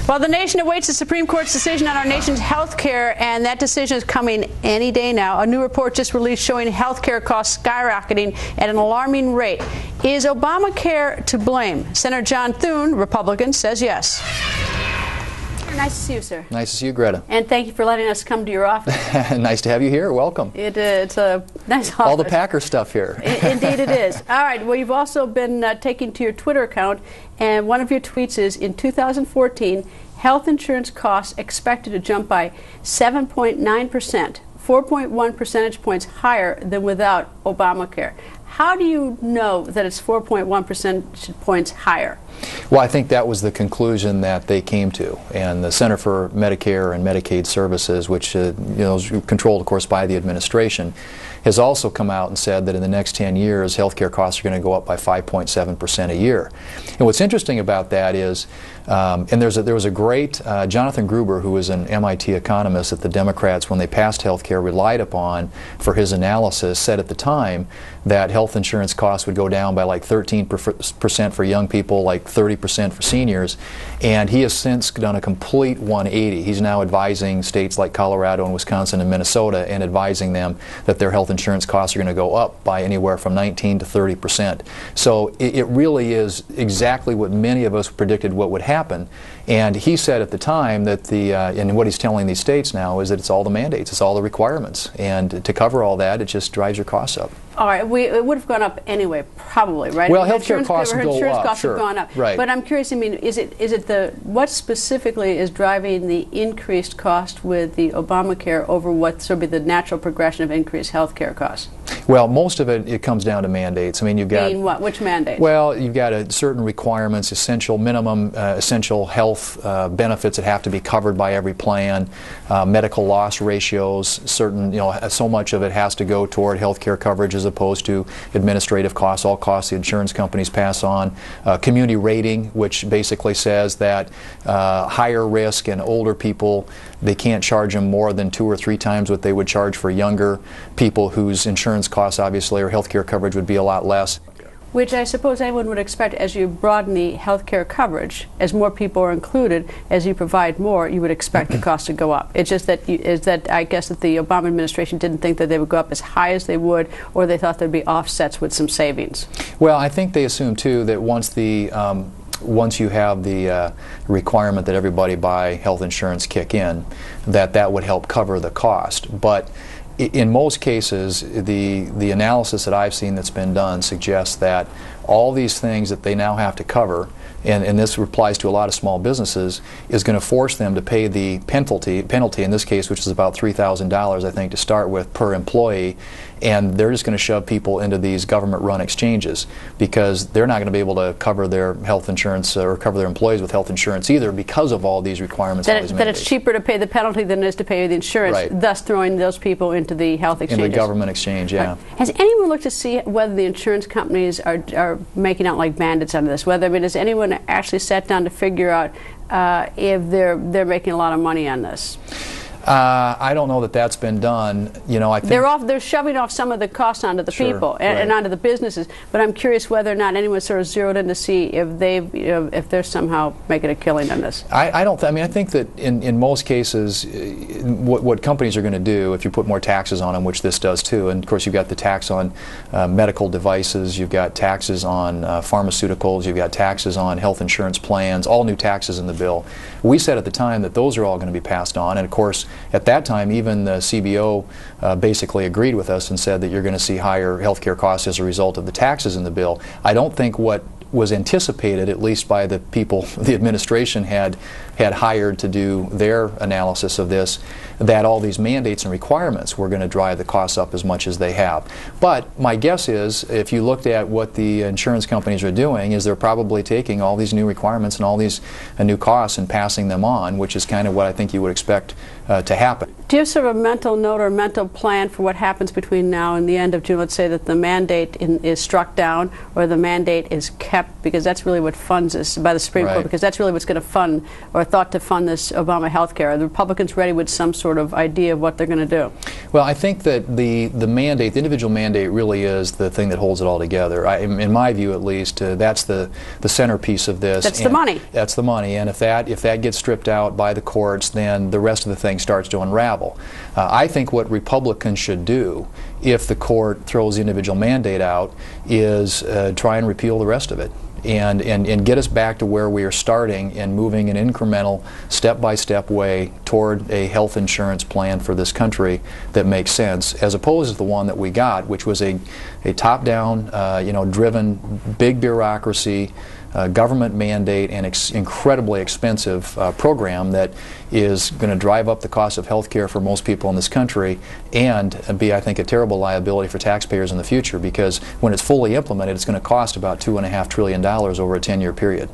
Well, the nation awaits the Supreme Court's decision on our nation's health care, and that decision is coming any day now. A new report just released showing health care costs skyrocketing at an alarming rate. Is Obamacare to blame? Senator John Thune, Republican, says yes. Nice to see you, sir. Nice to see you, Greta. And thank you for letting us come to your office. Nice to have you here. Welcome. It's a nice office. All the Packer stuff here. Indeed it is. All right. Well, you've also been taking to your Twitter account, and one of your tweets is, in 2014, health insurance costs expected to jump by 7.9%, 4.1 percentage points higher than without Obamacare. How do you know that it's 4.1 percentage points higher? Well, I think that was the conclusion that they came to, and the Center for Medicare and Medicaid Services, which is controlled, of course, by the administration, has also come out and said that in the next 10 years, healthcare costs are going to go up by 5.7% a year. And what's interesting about that is, and there was a great Jonathan Gruber, who was an MIT economist that the Democrats, when they passed healthcare, relied upon for his analysis, said at the time that health insurance costs would go down by like 13% for young people, like 30% for seniors, and he has since done a complete 180. He's now advising states like Colorado and Wisconsin and Minnesota and advising them that their health insurance costs are going to go up by anywhere from 19 to 30%. So it really is exactly what many of us predicted what would happen. And he said at the time that and what he's telling these states now is that it's all the mandates, it's all the requirements, and to cover all that, it just drives your costs up. All right, it would have gone up anyway, probably, right? Well, healthcare costs go up, insurance costs sure. have gone up, right. But I'm curious. I mean, is it what specifically is driving the increased cost with the Obamacare over what sort of be the natural progression of increased healthcare costs? Well, most of it comes down to mandates. I mean, you've got what? Which mandates? Well, you've got certain requirements, minimum essential health benefits that have to be covered by every plan, medical loss ratios. Certain, so much of it has to go toward healthcare coverage as opposed to administrative costs. All costs the insurance companies pass on. Community rating, which basically says that higher risk and older people, they can't charge them more than 2 or 3 times what they would charge for younger people whose insurance costs, obviously, or healthcare coverage would be a lot less. Which I suppose anyone would expect as you broaden the health care coverage, as more people are included, as you provide more, you would expect the cost to go up. It's just that I guess that the Obama administration didn't think that they would go up as high as they would, or they thought there'd be offsets with some savings. Well, I think they assumed too that once you have the requirement that everybody buy health insurance kick in, that would help cover the cost. But in most cases, the analysis that I've seen that's been done suggests that all these things that they now have to cover, and this applies to a lot of small businesses, is going to force them to pay the penalty in this case, which is about $3,000, I think, to start with per employee, and they're just going to shove people into these government-run exchanges because they're not going to be able to cover their health insurance or cover their employees with health insurance either because of all these requirements. That it's cheaper to pay the penalty than it is to pay the insurance, right. Thus throwing those people into the health exchanges. In the government exchange, yeah. Right. Has anyone looked to see whether the insurance companies are making out like bandits under this? Has anyone actually sat down to figure out if they're making a lot of money on this? I don't know that that's been done. I think they're shoving off some of the costs onto the sure, people and onto the businesses. But I'm curious whether or not anyone sort of zeroed in to see if if they're somehow making a killing on this. I don't. I think that in most cases, what companies are going to do, if you put more taxes on them, which this does too, and of course you've got the tax on medical devices, you've got taxes on pharmaceuticals, you've got taxes on health insurance plans, all new taxes in the bill. We said at the time that those are all going to be passed on, and of course, at that time, even the CBO basically agreed with us and said that you're going to see higher health care costs as a result of the taxes in the bill. I don't think what was anticipated, at least by the people the administration had hired to do their analysis of this, that all these mandates and requirements were going to drive the costs up as much as they have. But my guess is, if you looked at what the insurance companies are doing, is they're probably taking all these new requirements and all these new costs and passing them on, which is kind of what I think you would expect to happen. Do you have sort of a mental note or a mental plan for what happens between now and the end of June? Let's say that the mandate is struck down or the mandate is kept, because that's really what funds this by the Supreme Court, because that's really what's going to fund or thought to fund this Obama health care. Are the Republicans ready with some sort of idea of what they're going to do? Well, I think that the mandate, the individual mandate, really is the thing that holds it all together. In my view, at least, that's the centerpiece of this. That's the money. That's the money, and if that gets stripped out by the courts, then the rest of the thing starts to unravel. I think what Republicans should do, if the court throws the individual mandate out, is try and repeal the rest of it and get us back to where we are starting and moving an incremental, step-by-step way toward a health insurance plan for this country that makes sense, as opposed to the one that we got, which was a top-down, driven, big bureaucracy, government mandate, and incredibly expensive program that is going to drive up the cost of health care for most people in this country and be, I think, a terrible liability for taxpayers in the future, because when it's fully implemented, it's going to cost about $2.5 trillion over a 10-year period.